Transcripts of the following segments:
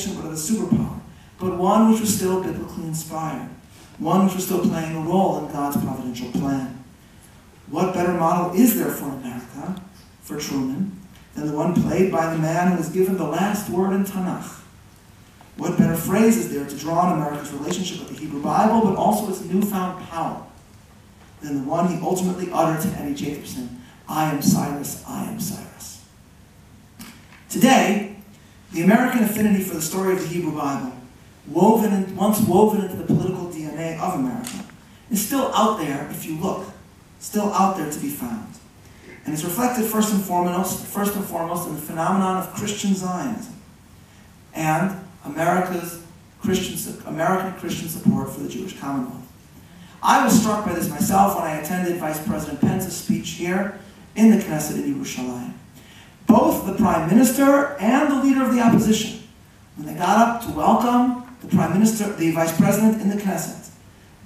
but of a superpower, but one which was still biblically inspired, one which was still playing a role in God's providential plan. What better model is there for America, for Truman, than the one played by the man who was given the last word in Tanakh? What better phrase is there to draw on America's relationship with the Hebrew Bible, but also its newfound power, than the one he ultimately uttered to Eddie Jacobson, "I am Cyrus, I am Cyrus." Today, the American affinity for the story of the Hebrew Bible, once woven into the political DNA of America, is still out there if you look, still out there to be found. And it's reflected first and foremost in the phenomenon of Christian Zionism and American Christian support for the Jewish Commonwealth. I was struck by this myself when I attended Vice President Pence's speech here in the Knesset in Yerushalayim. Both the Prime Minister and the Leader of the Opposition, when they got up to welcome the Vice President in the Knesset,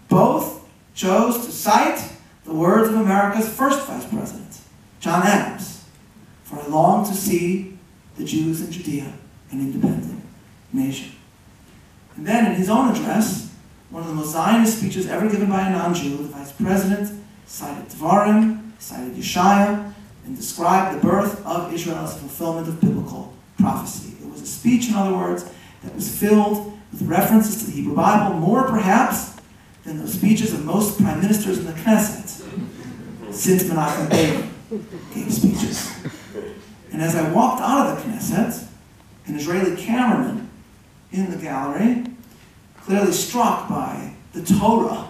both chose to cite the words of America's first Vice President, John Adams, for I long to see the Jews in Judea an independent nation. And then in his own address, one of the most Zionist speeches ever given by a non-Jew, the Vice President cited Devarim, cited Yeshaya, and described the birth of Israel as a fulfillment of biblical prophecy. It was a speech, in other words, that was filled with references to the Hebrew Bible, more perhaps than those speeches of most prime ministers in the Knesset since Menachem Begin gave speeches. And as I walked out of the Knesset, an Israeli cameraman in the gallery, clearly struck by the Torah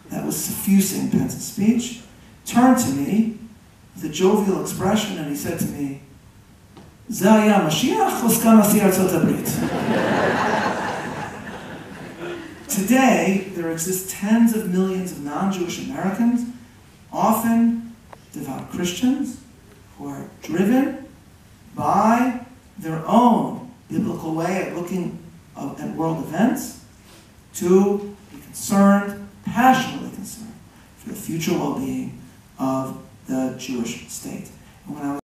that was suffusing Pence's speech, turned to me with a jovial expression and he said to me, "Ze haya Mashiach or Sgan Nasi Artzot Habrit?" Today, there exist tens of millions of non-Jewish Americans, often devout Christians, who are driven by their own biblical way of looking at world events to be concerned, passionately concerned, for the future well-being of the Jewish state. And when I was